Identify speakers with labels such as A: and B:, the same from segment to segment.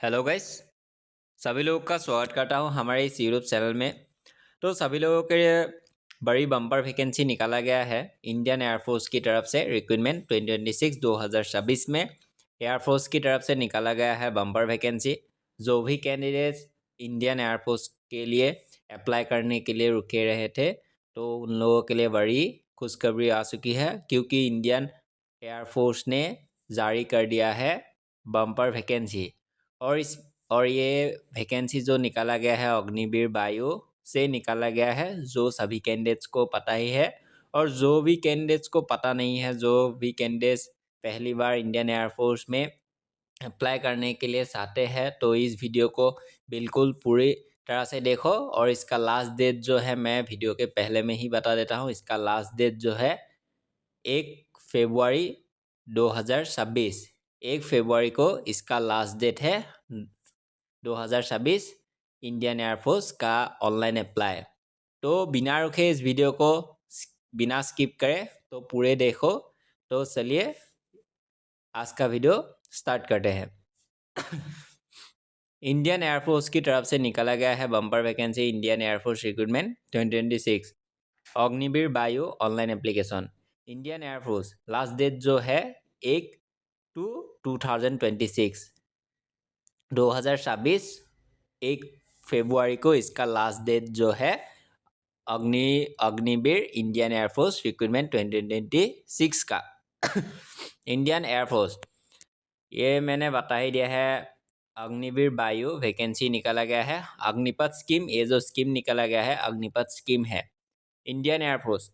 A: Hello guys. सभी लोगों का स्वागत करता हूं हमारे इस यूट्यूब चैनल में। तो सभी लोगों के लिए बड़ी बम्पर वैकेंसी निकाला गया है इंडियन एयरफोर्स की तरफ से। रिक्रूटमेंट 2026 2026 में एयरफोर्स की तरफ से निकाला गया है बम्पर वैकेंसी। जो भी कैंडिडेट्स इंडियन एयरफोर्स के लिए अप्लाई करने के लिए रुके रहे थे, तो उन लोगों के लिए बड़ी खुशखबरी आ चुकी है, क्योंकि इंडियन एयरफोर्स ने जारी कर दिया है बम्पर वैकेंसी। और ये वैकेंसी जो निकाला गया है अग्निवीर वायु से निकाला गया है, जो सभी कैंडिडेट्स को पता ही है। और जो भी कैंडिडेट्स को पता नहीं है, जो भी कैंडिडेट्स पहली बार इंडियन एयरफोर्स में अप्लाई करने के लिए चाहते हैं, तो इस वीडियो को बिल्कुल पूरी तरह से देखो। और इसका लास्ट डेट जो है, मैं वीडियो के पहले में ही बता देता हूँ, इसका लास्ट डेट जो है 1 फरवरी 2026। 1 फरवरी को इसका लास्ट डेट है 2026 इंडियन एयरफोर्स का ऑनलाइन अप्लाई। तो बिना रुके इस वीडियो को बिना स्किप करे तो पूरे देखो। तो चलिए आज का वीडियो स्टार्ट करते हैं। इंडियन एयरफोर्स की तरफ से निकाला गया है bumper vacancy Indian Air Force recruitment 2026 Agniveer Vayu online application. Indian Air Force last date जो है 1/2/2026 2026 1 फरवरी को इसका लास्ट डेट जो है अग्निवीर इंडियन एयरफोर्स रिक्रूटमेंट 2026 का। इंडियन एयरफोर्स ये मैंने बता ही दिया है। अग्निवीर वायु वैकेंसी निकाला गया है। अग्निपथ स्कीम, ये जो स्कीम निकाला गया है अग्निपथ स्कीम है। Indian Air Force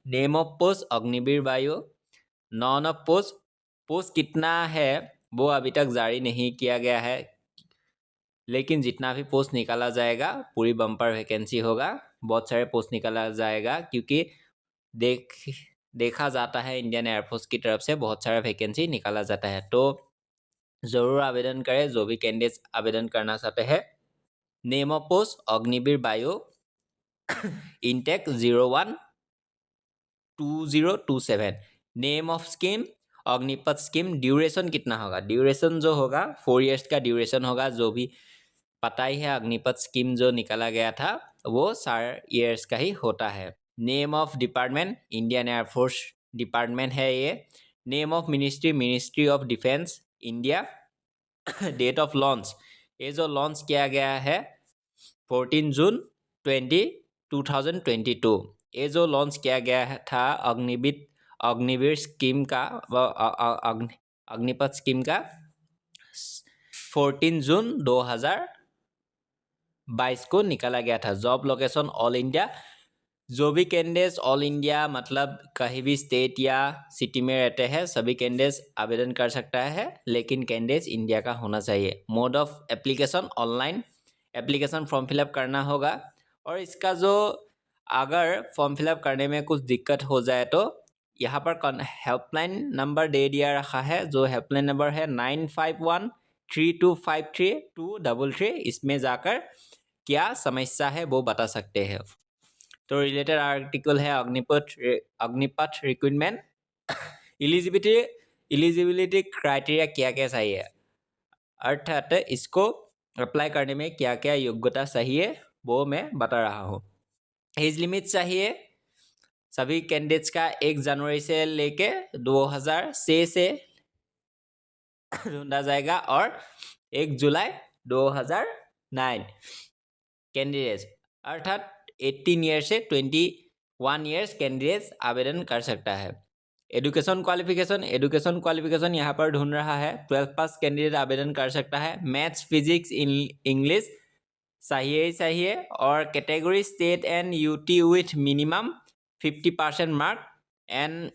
A: name of post Agniveer Vayu. None of post कितना है वो अभी तक जारी नहीं किया गया है, लेकिन जितना भी पोस्ट निकाला जाएगा पूरी बम्पर वैकेंसी होगा। बहुत सारे पोस्ट निकाला जाएगा, क्योंकि देखा जाता है इंडियन एयरफोर्स की तरफ से बहुत सारा वैकेंसी निकाला जाता है। तो ज़रूर आवेदन करें जो भी कैंडिडेट्स आवेदन करना चाहते हैं। Name of post Agniveer Vayu intake 01/2027। Name of scheme Agnipath scheme. Duration कितना होगा? ड्यूरेशन जो होगा 4 ईयर्स का ड्यूरेशन होगा। जो भी पता ही है अग्निपथ स्कीम जो निकाला गया था वो 4 ईयर्स का ही होता है। Name of department Indian air force department है ये। Name of ministry of defence India. Date of launch, ये जो लॉन्च किया गया है 14 जून 2022। ये जो लॉन्च किया गया था अग्निवीर स्कीम का अग्निपथ स्कीम का 14 जून 2022 को निकाला गया था। Job location all India. जो भी कैंडिडेट्स ऑल इंडिया मतलब कहीं भी स्टेट या सिटी में रहते हैं, सभी कैंडिडेट्स आवेदन कर सकता है, लेकिन कैंडिडेट्स इंडिया का होना चाहिए। Mode of application online application form fill up करना होगा। और इसका जो अगर फॉर्म फिलअप करने में कुछ दिक्कत हो जाए तो यहाँ पर हेल्पलाइन नंबर दे दिया रखा है। जो हेल्पलाइन नंबर है 9513253233। इसमें जाकर क्या समस्या है वो बता सकते हैं। तो रिलेटेड आर्टिकल है अग्निपथ रिक्रूटमेंट। इलिजिबिलिटी क्राइटेरिया क्या क्या चाहिए, अर्थात इसको अप्लाई करने में क्या क्या योग्यता चाहिए वो मैं बता रहा हूँ। एज लिमिट चाहिए सभी कैंडिडेट्स का 1 जनवरी से लेके 2006 से ढूंढा जाएगा, और 1 जुलाई 2009 कैंडिडेट्स अर्थात 18 ईयर से 21 ईयर्स कैंडिडेट्स आवेदन कर सकता है। एजुकेशन क्वालिफिकेशन यहाँ पर ढूंढ रहा है। 12 पास कैंडिडेट आवेदन कर सकता है। मैथ्स फिजिक्स इंग्लिश चाहिए। और category state and UT with minimum 50% mark and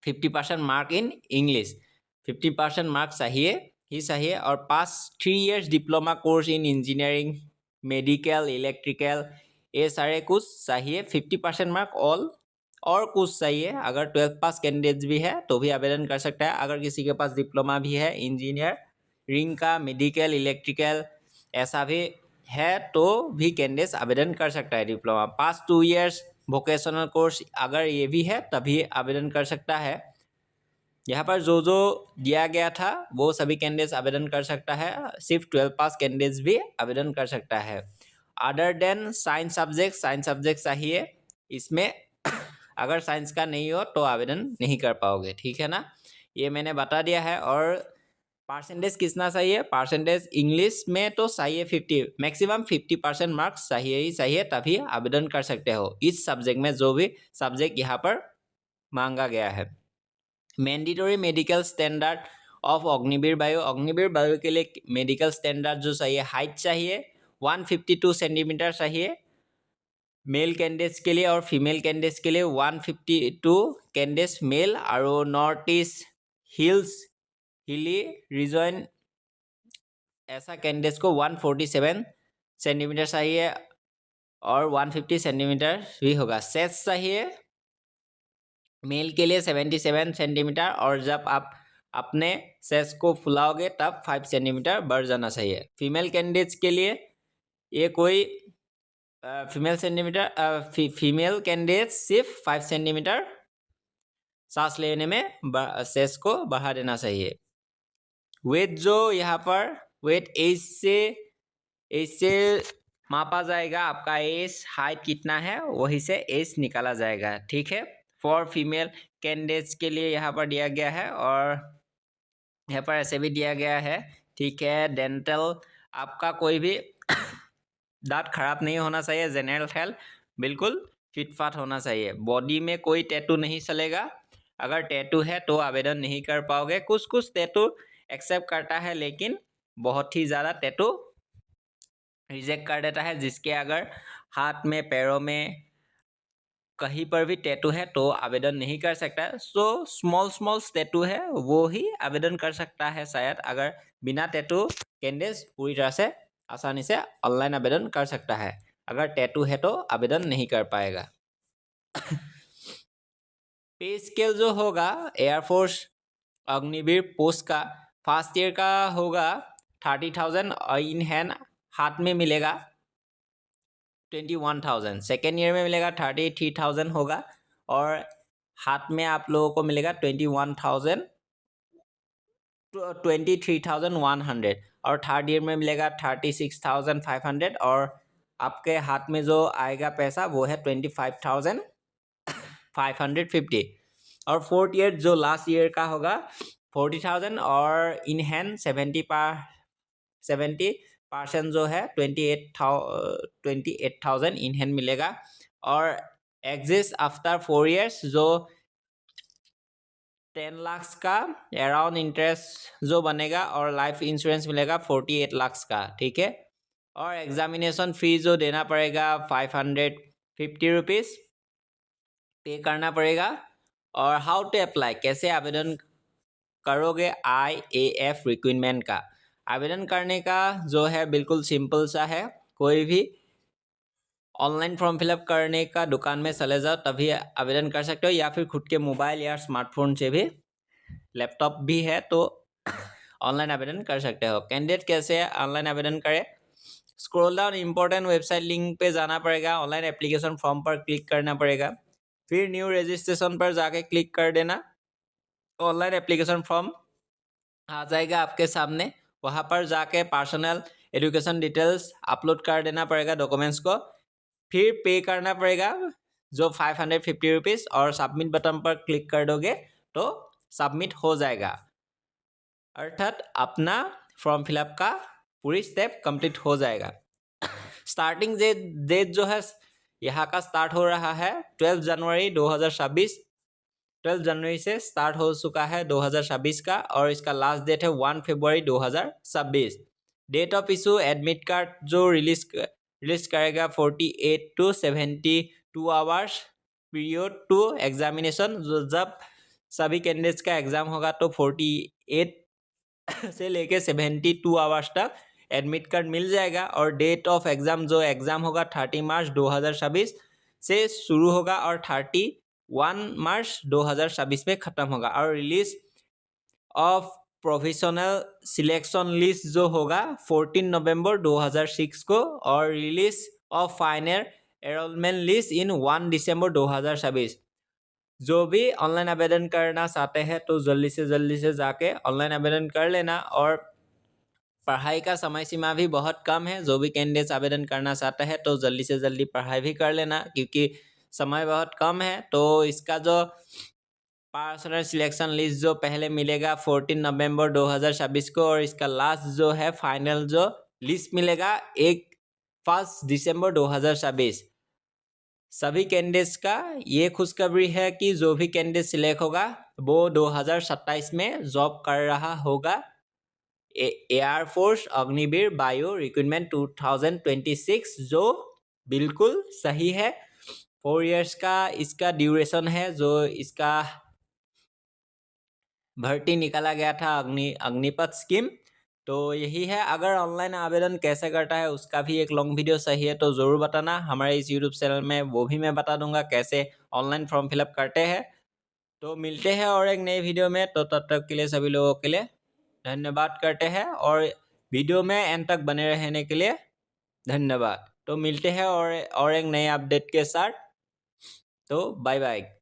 A: 50% mark in English. 50% mark चाहिए। और पास 3 years diploma course in engineering medical electrical, ये सारे कुछ चाहिए। 50% मार्क ऑल और कुछ चाहिए। अगर 12 पास कैंडिडेट्स भी है तो भी आवेदन कर सकता है। अगर किसी के पास डिप्लोमा भी है इंजीनियरिंग का, मेडिकल इलेक्ट्रिकल ऐसा भी है तो भी कैंडिडेट्स आवेदन कर सकता है। Diploma pass 2 years vocational course अगर ये भी है तभी आवेदन कर सकता है। यहाँ पर जो जो दिया गया था वो सभी कैंडिडेट्स आवेदन कर सकता है, सिर्फ 12 पास कैंडिडेट्स भी आवेदन कर सकता है। अदर देन साइंस सब्जेक्ट चाहिए इसमें। अगर साइंस का नहीं हो तो आवेदन नहीं कर पाओगे, ठीक है ना। ये मैंने बता दिया है। और परसेंटेज कितना चाहिए? परसेंटेज इंग्लिश में तो चाहिए 50, मैक्सिमम 50% मार्क्स चाहिए ही चाहिए, तभी आवेदन कर सकते हो इस सब्जेक्ट में, जो भी सब्जेक्ट यहाँ पर मांगा गया है। Mandatory medical standard of Agniveer वायु के लिए मेडिकल स्टैंडर्ड जो चाहिए, हाइट चाहिए 152 सेंटीमीटर चाहिए मेल कैंडिडेट्स के लिए, और फीमेल कैंडिडेट्स के लिए 152 कैंडिडेट्स मेल, और नॉर्थ ईस्ट हिली रीजन ऐसा कैंडिडेट्स को 147 सेंटीमीटर चाहिए, और 150 सेंटीमीटर भी होगा। सेस चाहिए मेल के लिए 77 सेंटीमीटर, और जब आप अपने सेस को फुलाओगे तब 5 सेंटीमीटर बढ़ जाना चाहिए। फीमेल कैंडिडेट्स के लिए ये कोई फीमेल कैंडिडेट सिर्फ 5 सेंटीमीटर सांस लेने में सेस को बढ़ा देना चाहिए। वेट जो यहाँ पर वेट एज से मापा जाएगा, आपका एज हाइट कितना है वही से एज निकाला जाएगा, ठीक है। फॉर फीमेल कैंडिडेट्स के लिए यहाँ पर दिया गया है, और यहाँ पर ऐसे भी दिया गया है, ठीक है। डेंटल आपका कोई भी दांत खराब नहीं होना चाहिए, जनरल हेल्थ बिल्कुल फिटफाट होना चाहिए। बॉडी में कोई टैटू नहीं चलेगा, अगर टैटू है तो आवेदन नहीं कर पाओगे। कुछ टैटू एक्सेप्ट करता है, लेकिन बहुत ही ज़्यादा टैटू रिजेक्ट कर देता है, जिसके अगर हाथ में पैरों में कहीं पर भी टैटू है तो आवेदन नहीं कर सकता। सो स्मॉल टैटू है वो ही आवेदन कर सकता है शायद। अगर बिना टैटू कैंडिडेट पूरी तरह से आसानी से ऑनलाइन आवेदन कर सकता है, अगर टैटू है तो आवेदन नहीं कर पाएगा। पे स्केल जो होगा एयरफोर्स अग्निवीर पोस्ट का फर्स्ट ईयर का होगा 30,000, इन हैंड हाथ में मिलेगा 21,000, सेकेंड ईयर में मिलेगा 33,000 होगा, और हाथ में आप लोगों को मिलेगा 23,100, और थर्ड ईयर में मिलेगा 36,500, और आपके हाथ में जो आएगा पैसा वो है 25,550, और फोर्थ ईयर जो लास्ट ईयर का होगा 40,000, और इन हैंड 70% जो है 28,000 इन हैंड मिलेगा, और एग्जिस्ट आफ्टर 4 ईयर्स जो 10 लाख का अराउंड इंटरेस्ट जो बनेगा, और लाइफ इंश्योरेंस मिलेगा 48 लाख का, ठीक है। और एग्जामिनेशन फी जो देना पड़ेगा 550 रुपीज़ पे करना पड़ेगा। और हाउ टू अप्लाई, कैसे आवेदन करोगे IAF रिक्रूटमेंट का? आवेदन करने का जो है बिल्कुल सिंपल सा है, कोई भी ऑनलाइन फॉर्म फिलअप करने का दुकान में चले जाओ तभी आवेदन कर सकते हो, या फिर खुद के मोबाइल या स्मार्टफोन से भी, लैपटॉप भी है तो ऑनलाइन आवेदन कर सकते हो। कैंडिडेट कैसे ऑनलाइन आवेदन करें? Scroll down important website link पे जाना पड़ेगा, ऑनलाइन एप्लीकेशन फॉर्म पर क्लिक करना पड़ेगा, फिर न्यू रजिस्ट्रेशन पर जाके क्लिक कर देना, ऑनलाइन एप्लीकेशन फॉर्म आ जाएगा आपके सामने। वहाँ पर जाके पर्सनल एजुकेशन डिटेल्स अपलोड कर देना पड़ेगा डॉक्यूमेंट्स को, फिर पे करना पड़ेगा जो 550 रुपीज़, और सबमिट बटन पर क्लिक कर दोगे तो सबमिट हो जाएगा, अर्थात अपना फॉर्म फिलअप का पूरी स्टेप कंप्लीट हो जाएगा। स्टार्टिंग डेट जो है यहाँ का स्टार्ट हो रहा है 12 जनवरी 2026, 12 जनवरी से स्टार्ट हो चुका है 2026 का, और इसका लास्ट डेट है 1 फरवरी 2026। Date of issue admit card जो रिलीज करेगा 48 to 72 hours period to examination, जो जब सभी कैंडिडेट्स का एग्जाम होगा तो 48 से लेके 72 आवर्स तक एडमिट कार्ड मिल जाएगा। और डेट ऑफ एग्जाम जो एग्जाम होगा 30 मार्च 2026 से शुरू होगा, और 31 मार्च 2026 में ख़त्म होगा। और release of provisional selection list जो होगा 14 नवंबर 2006 को, और release of final enrolment list in 1 दिसंबर 2026 जो भी ऑनलाइन आवेदन करना चाहते हैं तो जल्दी से जाके ऑनलाइन आवेदन कर लेना। और पढ़ाई का समय सीमा भी बहुत कम है। जो भी कैंडिडेट्स आवेदन करना चाहते हैं तो जल्दी से जल्दी पढ़ाई भी कर लेना, क्योंकि समय बहुत कम है। तो इसका जो पर्सनल सिलेक्शन लिस्ट जो पहले मिलेगा 14 नवंबर 2026 को, और इसका लास्ट जो है फाइनल जो लिस्ट मिलेगा 1 दिसंबर 2026। सभी कैंडिडेट्स का ये खुशखबरी है कि जो भी कैंडिडेट सिलेक्ट होगा वो 2027 में जॉब कर रहा होगा। एयरफोर्स अग्निवीर बायो रिक्रूटमेंट 2026, जो बिल्कुल सही है। 4 इयर्स का इसका ड्यूरेशन है। जो इसका भर्ती निकाला गया था अग्निपथ स्कीम। तो यही है। अगर ऑनलाइन आवेदन कैसे करता है उसका भी एक लॉन्ग वीडियो चाहिए तो ज़रूर बताना। हमारे इस यूट्यूब चैनल में वो भी मैं बता दूंगा कैसे ऑनलाइन फॉर्म फिलअप करते हैं। तो मिलते हैं और एक नए वीडियो में। तो तब तक के लिए सभी लोगों के लिए धन्यवाद करते हैं, और वीडियो में एंड तक बने रहने के लिए धन्यवाद। तो मिलते हैं और एक नए अपडेट के साथ। तो बाय बाय।